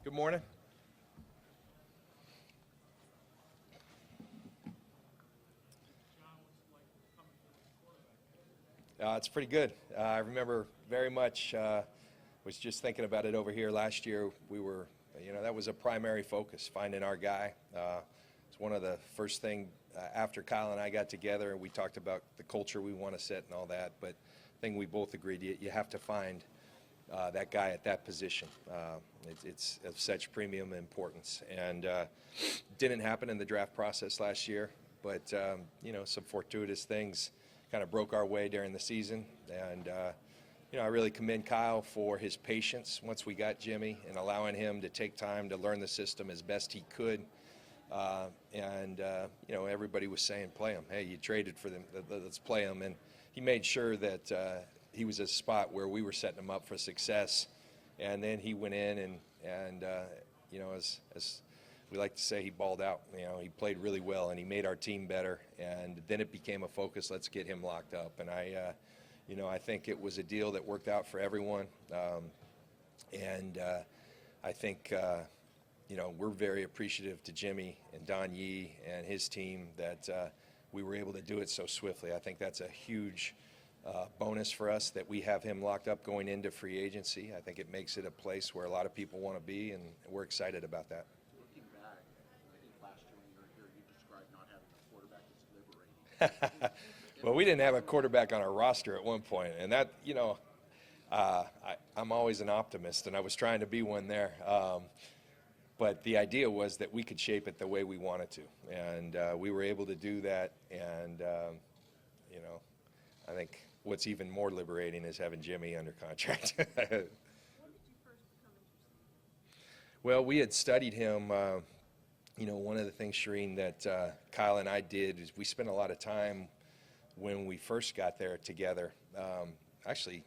Good morning. It's pretty good. I remember very much, was just thinking about it over here last year. We were, that was a primary focus, finding our guy. It's one of the first thing after Kyle and I got together, and we talked about the culture we want to set and all that, but I think we both agreed you have to find that guy at that position. It's of such premium importance, and didn't happen in the draft process last year, but some fortuitous things kind of broke our way during the season, and I really commend Kyle for his patience once we got Jimmy and allowing him to take time to learn the system as best he could. Everybody was saying, play him. Hey, you traded for them. Let's play him. And he made sure that he was a spot where we were setting him up for success. And then he went in and as we like to say, he balled out. He played really well, and he made our team better. And then it became a focus. Let's get him locked up. And I think it was a deal that worked out for everyone. I think we're very appreciative to Jimmy and Don Yee and his team that we were able to do it so swiftly. I think that's a huge bonus for us that we have him locked up going into free agency. I think it makes it a place where a lot of people want to be, and we're excited about that. Looking back, I think last year when you were here, you described not having a quarterback as liberating. Well, we didn't have a quarterback on our roster at one point, and that, I'm always an optimist, and I was trying to be one there. But the idea was that we could shape it the way we wanted to, and we were able to do that. And I think what's even more liberating is having Jimmy under contract. When did you first become interested? Well, we had studied him. One of the things, Shireen, that Kyle and I did is we spent a lot of time when we first got there together. Actually,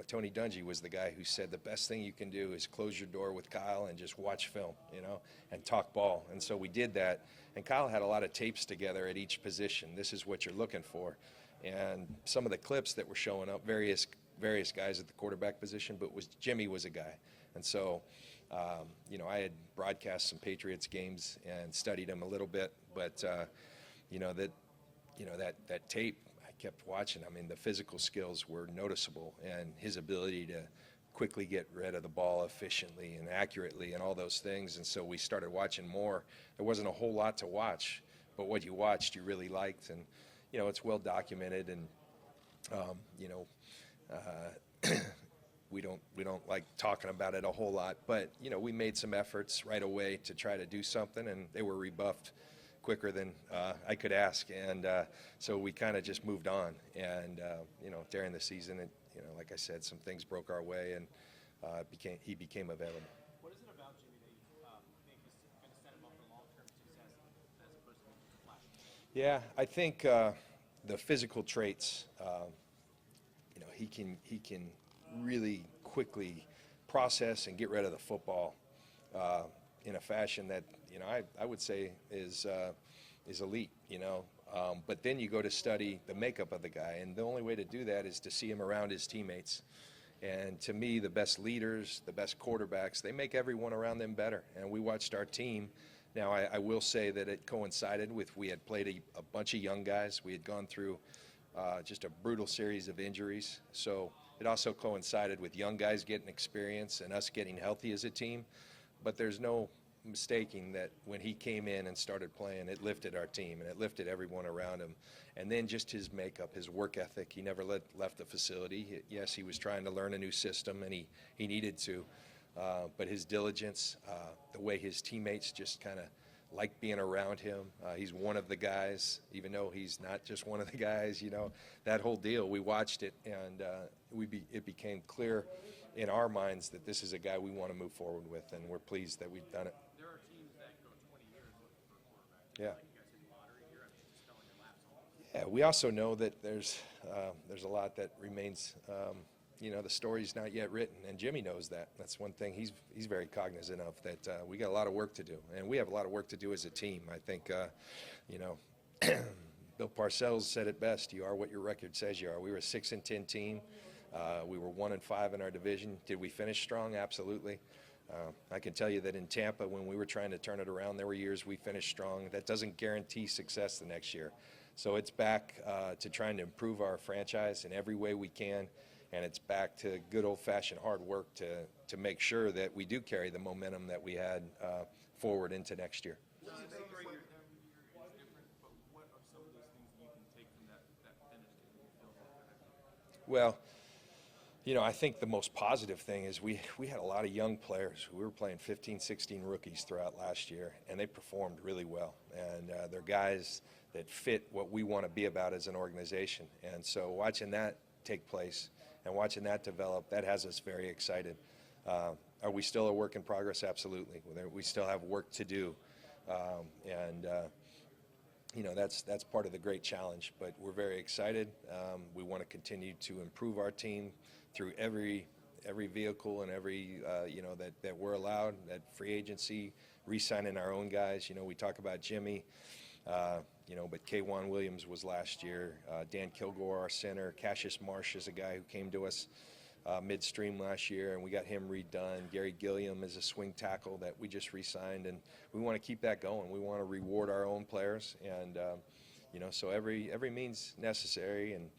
Tony Dungy was the guy who said the best thing you can do is close your door with Kyle and just watch film, and talk ball. And so we did that. And Kyle had a lot of tapes together at each position. This is what you're looking for. And some of the clips that were showing up, various guys at the quarterback position, but Jimmy was a guy. And so, I had broadcast some Patriots games and studied him a little bit, but that tape, I kept watching. I mean, the physical skills were noticeable, and his ability to quickly get rid of the ball efficiently and accurately and all those things. And so we started watching more. There wasn't a whole lot to watch, but what you watched you really liked. And it's well documented, and we don't like talking about it a whole lot, but we made some efforts right away to try to do something, and they were rebuffed quicker than I could ask, and so we kind of just moved on. And during the season, like I said, some things broke our way, and he became available. What is it about Jimmy that you think is going to set him up for long-term success as opposed to flash? Yeah, I think the physical traits. He can really quickly process and get rid of the football in a fashion that I would say is elite. But then you go to study the makeup of the guy, and the only way to do that is to see him around his teammates. And to me, the best leaders, the best quarterbacks, they make everyone around them better. And we watched our team. Now, I will say that it coincided with we had played a bunch of young guys. We had gone through just a brutal series of injuries. So it also coincided with young guys getting experience and us getting healthy as a team. But there's no mistaking that when he came in and started playing, it lifted our team, and it lifted everyone around him. And then just his makeup, his work ethic. He never left the facility. Yes, he was trying to learn a new system, and he needed to. But his diligence, the way his teammates just kind of liked being around him. He's one of the guys, even though he's not just one of the guys, that whole deal. We watched it, and it became clear in our minds that this is a guy we want to move forward with, and we're pleased that we've done it. There are teams that go 20 years looking for a quarterback. Yeah. Like you guys hit the lottery here. I mean, just fell in your laps almost. Yeah, we also know that there's a lot that remains. The story's not yet written, and Jimmy knows that. That's one thing he's very cognizant of, that we got a lot of work to do, and we have a lot of work to do as a team. I think, Bill Parcells said it best: "You are what your record says you are." We were a 6-10 team. We were 1-5 in our division. Did we finish strong? Absolutely. I can tell you that in Tampa, when we were trying to turn it around, there were years we finished strong. That doesn't guarantee success the next year. So it's back to trying to improve our franchise in every way we can, and it's back to good old-fashioned hard work to make sure that we do carry the momentum that we had forward into next year. John, celebrate your year is different, but what are some of those things that you can take from that finish that you feel better? Well, I think the most positive thing is we had a lot of young players. We were playing 15, 16 rookies throughout last year, and they performed really well. And they're guys that fit what we want to be about as an organization. And so watching that take place and watching that develop, that has us very excited. Are we still a work in progress? Absolutely. We still have work to do. That's part of the great challenge, but we're very excited. We want to continue to improve our team through every vehicle and every that we're allowed, that free agency, re-signing our own guys. We talk about Jimmy, but K'Wan Williams was last year. Dan Kilgore, our center. Cassius Marsh is a guy who came to us midstream last year, and we got him redone. Gary Gilliam is a swing tackle that we just re-signed, and we want to keep that going. We want to reward our own players, and so every means necessary and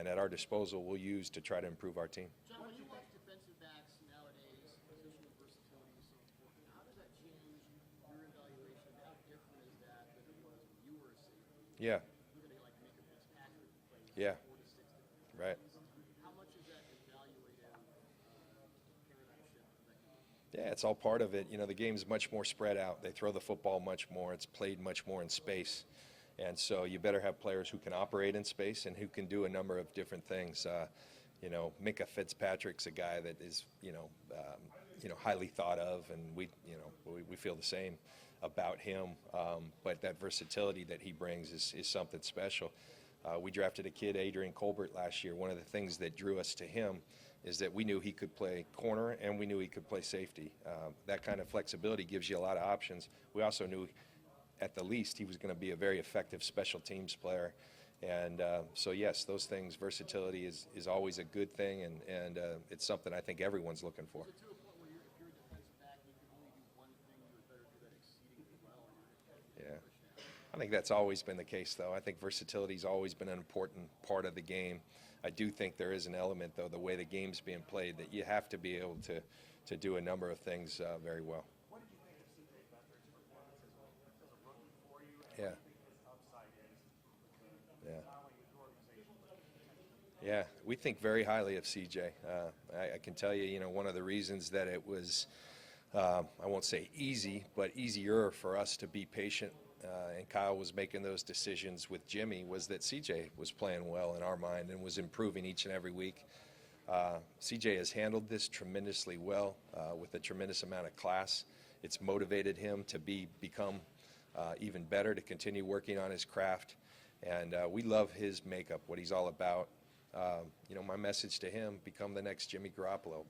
at our disposal we'll use to try to improve our team. John, when you watch defensive backs nowadays, positional versatility is so important. How does that change your evaluation? How different is that than it was when you were a safety? Yeah. You're going to like make a Fitzpatrick play. Yeah. 4 to 6 different Right. things. How much is that evaluated paradigm shift that you Yeah, it's all part of it. The game's much more spread out. They throw the football much more. It's played much more in space. And so you better have players who can operate in space and who can do a number of different things. Minka Fitzpatrick's a guy that is, highly thought of, and we feel the same about him. But that versatility that he brings is something special. We drafted a kid, Adrian Colbert, last year. One of the things that drew us to him is that we knew he could play corner and we knew he could play safety. That kind of flexibility gives you a lot of options. We also knew at the least he was going to be a very effective special teams player. And so, yes, those things, versatility is always a good thing, and it's something I think everyone's looking for. Is it to a point where if you're a defensive back, you can only do one thing, you would better do that exceedingly well? Yeah. I think that's always been the case, though. I think versatility's always been an important part of the game. I do think there is an element, though, the way the game's being played, that you have to be able to do a number of things very well. What did you think of C.J. Beathard's performance as a rookie for you? And Yeah. what do you think his upside is Yeah. not only with your organization, but potentially? Yeah, we think very highly of CJ. I can tell you, one of the reasons that it was, I won't say easy, but easier for us to be patient, and Kyle was making those decisions with Jimmy, was that CJ was playing well in our mind and was improving each and every week. CJ has handled this tremendously well with a tremendous amount of class. It's motivated him to become even better, to continue working on his craft. And we love his makeup, what he's all about. My message to him, become the next Jimmy Garoppolo.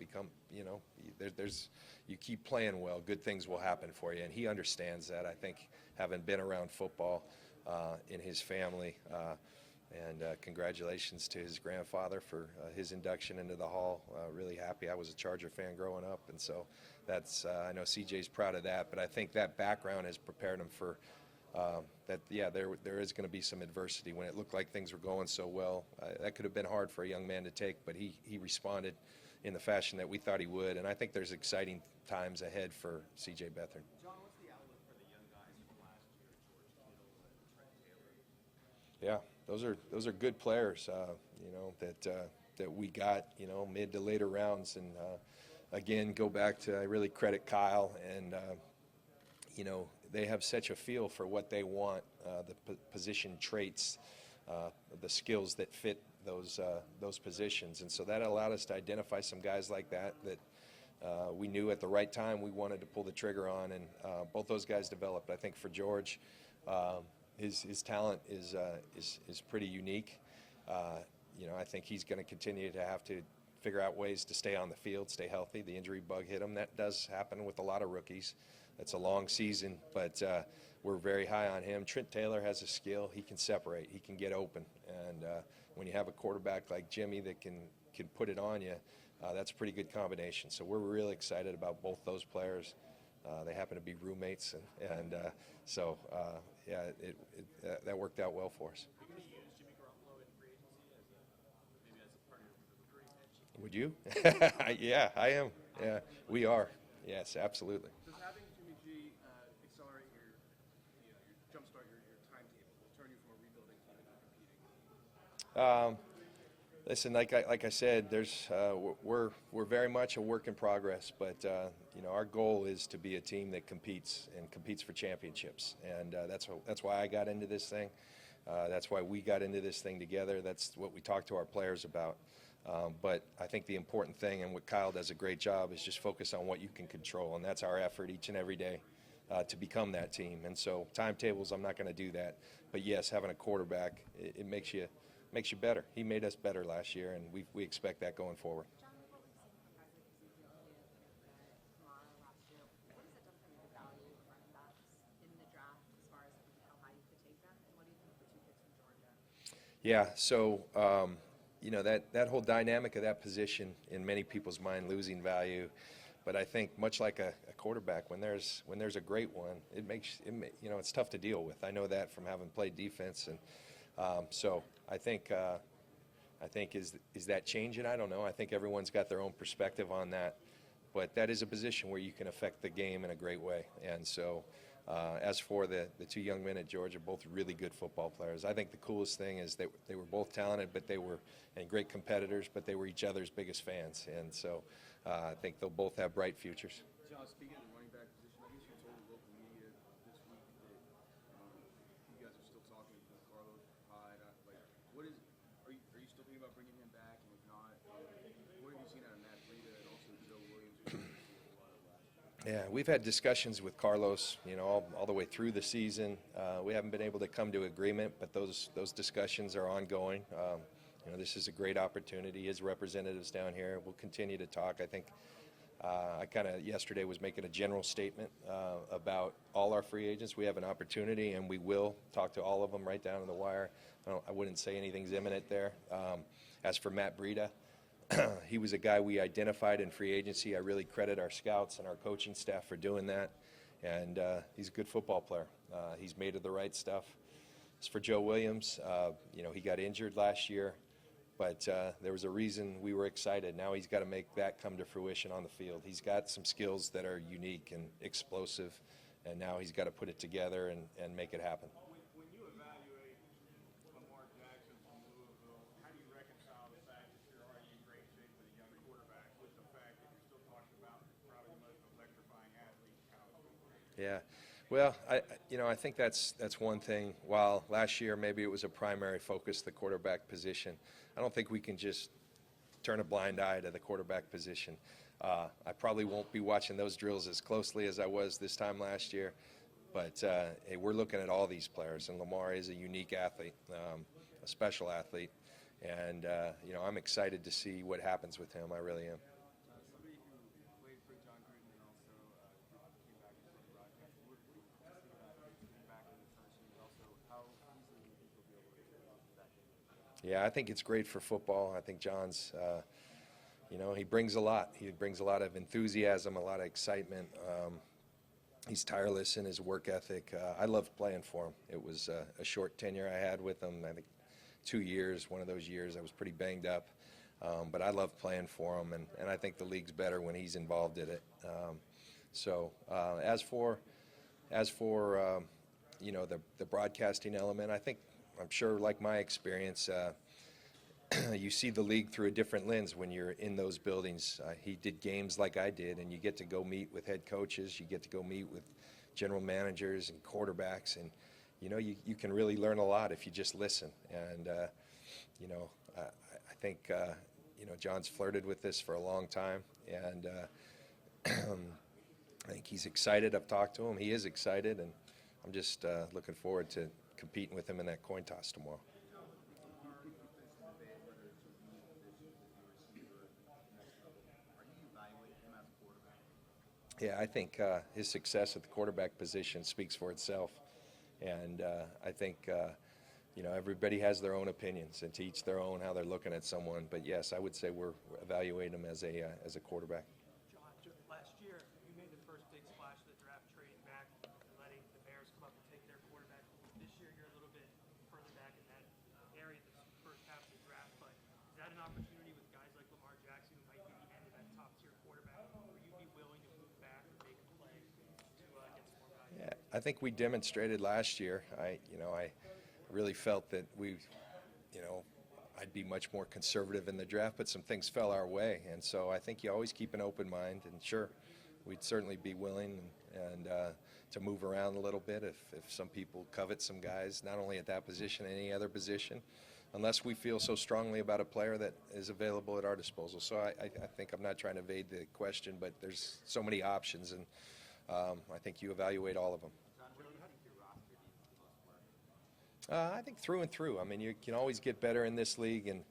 You keep playing well, good things will happen for you. And he understands that, I think, having been around football in his family. And congratulations to his grandfather for his induction into the Hall. Really happy. I was a Charger fan growing up, and so that's I know CJ's proud of that. But I think that background has prepared him for that. Yeah, there is going to be some adversity when it looked like things were going so well. That could have been hard for a young man to take, but he responded in the fashion that we thought he would. And I think there's exciting times ahead for C.J. Beathard. John, what's the outlook for the young guys from last year, George Kittle and Trent Taylor? Yeah, those are good players, that we got, mid to later rounds. And again, go back to, I really credit Kyle, and they have such a feel for what they want, the position traits, the skills that fit those positions. And so that allowed us to identify some guys like that we knew at the right time we wanted to pull the trigger on, and both those guys developed. I think for George, his talent is pretty unique. I think he's going to continue to have to figure out ways to stay on the field, stay healthy. The injury bug hit him. That does happen with a lot of rookies. It's a long season, but we're very high on him. Trent Taylor has a skill. He can separate. He can get open. And when you have a quarterback like Jimmy that can put it on you, that's a pretty good combination. So we're really excited about both those players. They happen to be roommates, and so yeah, that worked out well for us. Are you going to use Jimmy Garoppolo in free agency maybe as a part of your recruiting? Would you? Yeah, I am. Yeah, we are. Yes, absolutely. Does having Jimmy G accelerate your jumpstart your timetable, will turn you from a rebuilding team into competing? Listen, like I said, we're very much a work in progress, but our goal is to be a team that competes for championships, and that's why I got into this thing. That's why we got into this thing together. That's what we talk to our players about. But I think the important thing, and what Kyle does a great job, is just focus on what you can control, and that's our effort each and every day to become that team. And so timetables, I'm not going to do that. But yes, having a quarterback, it makes you better. He made us better last year, and we expect that going forward. John, what we've seen from guys like Ezekiel Elliott and Kamara last year, what has it done for your value of running backs in the draft as far as how high you could take them? And what do you think of the 2 picks from Georgia? Yeah, so that whole dynamic of that position in many people's mind losing value, but I think much like a quarterback, when there's a great one, it's tough to deal with. I know that from having played defense, and so I think is that changing? I don't know. I think everyone's got their own perspective on that, but that is a position where you can affect the game in a great way. And so as for the 2 young men at Georgia, both really good football players. I think the coolest thing is that they were both talented, but they were great competitors, but they were each other's biggest fans. And so I think they'll both have bright futures. John, speaking of the running back position, I guess you told the local media this week that you guys are still talking with Carlos Hyde. Are you still thinking about bringing him back? And if not, what have you seen out of Matt Breida and also Joe Williams? Yeah, we've had discussions with Carlos, all the way through the season. We haven't been able to come to agreement, but those discussions are ongoing. This is a great opportunity. His representatives down here will continue to talk. I think I kind of yesterday was making a general statement about all our free agents. We have an opportunity, and we will talk to all of them right down to the wire. I wouldn't say anything's imminent there. As for Matt Breida, he was a guy we identified in free agency. I really credit our scouts and our coaching staff for doing that, and he's a good football player. He's made of the right stuff. As for Joe Williams, he got injured last year, but there was a reason we were excited. Now he's got to make that come to fruition on the field. He's got some skills that are unique and explosive, and now he's got to put it together and make it happen. When you evaluate Lamar Jackson from Louisville, how do you reconcile the fact that you're already in great shape with a young quarterback with the fact that you're still talking about probably the most electrifying athlete in college football? Yeah. Well, I think that's one thing. While last year maybe it was a primary focus, the quarterback position, I don't think we can just turn a blind eye to the quarterback position. I probably won't be watching those drills as closely as I was this time last year, but hey, we're looking at all these players, and Lamar is a unique athlete, a special athlete, and I'm excited to see what happens with him. I really am. Somebody who played for John Gruden and also came back into the broadcast, what do you see about getting back in the first year? Also, how easily do you think he'll be able to get back in? Yeah, I think it's great for football. I think John's, he brings a lot. He brings a lot of enthusiasm, a lot of excitement. He's tireless in his work ethic. I loved playing for him. It was a short tenure I had with him. I think 2 years. One of those years I was pretty banged up, but I loved playing for him, and I think the league's better when he's involved in it. As for the broadcasting element, I'm sure, like my experience, you see the league through a different lens when you're in those buildings. He did games like I did, and you get to go meet with head coaches, you get to go meet with general managers and quarterbacks, and you can really learn a lot if you just listen. And I think John's flirted with this for a long time, and I think he's excited. I've talked to him. He is excited, and I'm just looking forward to competing with him in that coin toss tomorrow. Yeah, I think his success at the quarterback position speaks for itself, and I think everybody has their own opinions, and to each their own how they're looking at someone. But yes, I would say we're evaluating him as a quarterback. John, last year you made the first big splash of the draft, trading back and letting the Bears come up and take their quarterback. This year you're a little bit further back in that area, the first half of the draft. But is that an opportunity with guys like Lamar Jackson, who might be the end of that top tier quarterback, where you'd be willing to move back and make a play to get some more value? Yeah, I think we demonstrated last year. I really felt that I'd be much more conservative in the draft, but some things fell our way, and so I think you always keep an open mind. And sure, we'd certainly be willing and to move around a little bit if some people covet some guys, not only at that position, any other position, unless we feel so strongly about a player that is available at our disposal. So I think I'm not trying to evade the question, but there's so many options, and I think you evaluate all of them. I think through and through. I mean, you can always get better in this league, and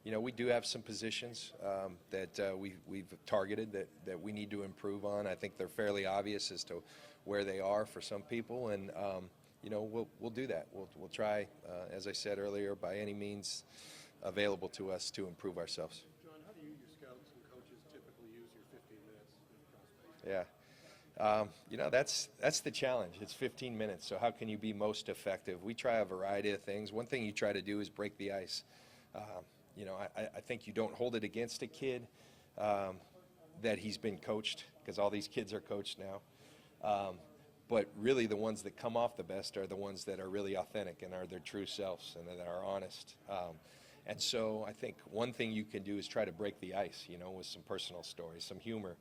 we do have some positions that we've targeted that we need to improve on. I think they're fairly obvious as to where they are for some people, and we'll do that. We'll try, as I said earlier, by any means available to us to improve ourselves. John, how do you, your scouts and coaches, typically use your 15 minutes in prospect? Yeah. That's the challenge. It's 15 minutes, so how can you be most effective? We try a variety of things. One thing you try to do is break the ice. I think you don't hold it against a kid that he's been coached, because all these kids are coached now. But really the ones that come off the best are the ones that are really authentic and are their true selves and that are honest. And so I think one thing you can do is try to break the ice, with some personal stories, some humor,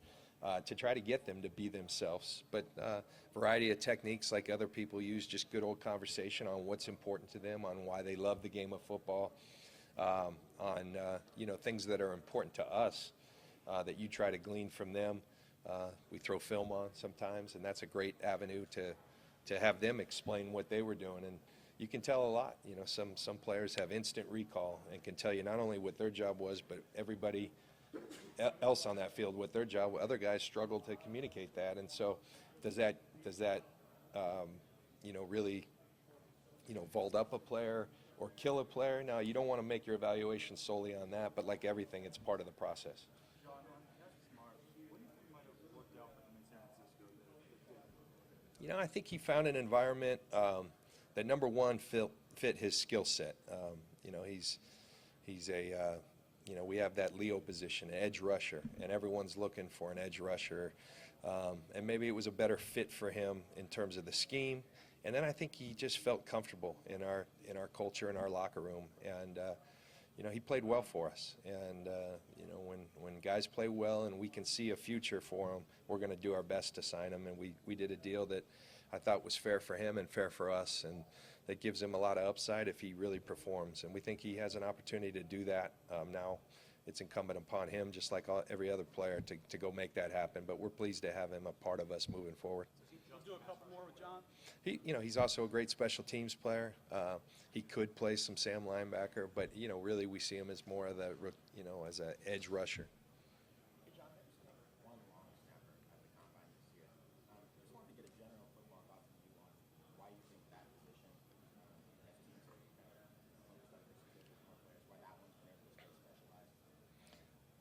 to try to get them to be themselves. But variety of techniques like other people use, just good old conversation on what's important to them, on why they love the game of football, on things that are important to us that you try to glean from them. We throw film on sometimes, and that's a great avenue to have them explain what they were doing. And you can tell a lot. Some players have instant recall and can tell you not only what their job was, but everybody else on that field what their job. Other guys struggle to communicate that, and so does that really vault up a player or kill a player? Now, you don't want to make your evaluation solely on that, but like everything, it's part of the process. John, that's smart. What do you think might have worked out for him in San Francisco that didn't? I think he found an environment that, number one, fit his skill set. He's a we have that Leo position, an edge rusher, and everyone's looking for an edge rusher. And maybe it was a better fit for him in terms of the scheme. And then I think he just felt comfortable in our culture, in our locker room. And, he played well for us. And, when guys play well and we can see a future for them, we're going to do our best to sign them. And we did a deal that I thought was fair for him and fair for us, and that gives him a lot of upside if he really performs. And we think he has an opportunity to do that. Now it's incumbent upon him, just like every other player, to go make that happen. But we're pleased to have him a part of us moving forward. Let's do a couple more with John. He's also a great special teams player. He could play some Sam linebacker, but really we see him as more of as an edge rusher.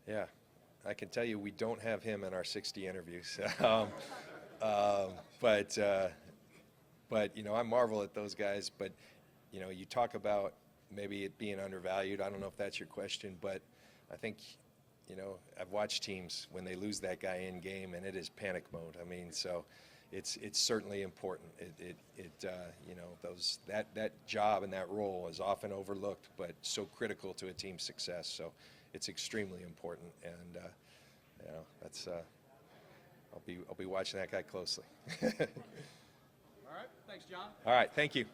Yeah, I can tell you we don't have him in our 60 interviews. But I marvel at those guys. But you talk about maybe it being undervalued. I don't know if that's your question, but I think I've watched teams when they lose that guy in game, and it is panic mode. I mean, so it's certainly important. That job and that role is often overlooked, but so critical to a team's success. So it's extremely important, and that's. I'll be watching that guy closely. All right. Thanks, John. All right. Thank you.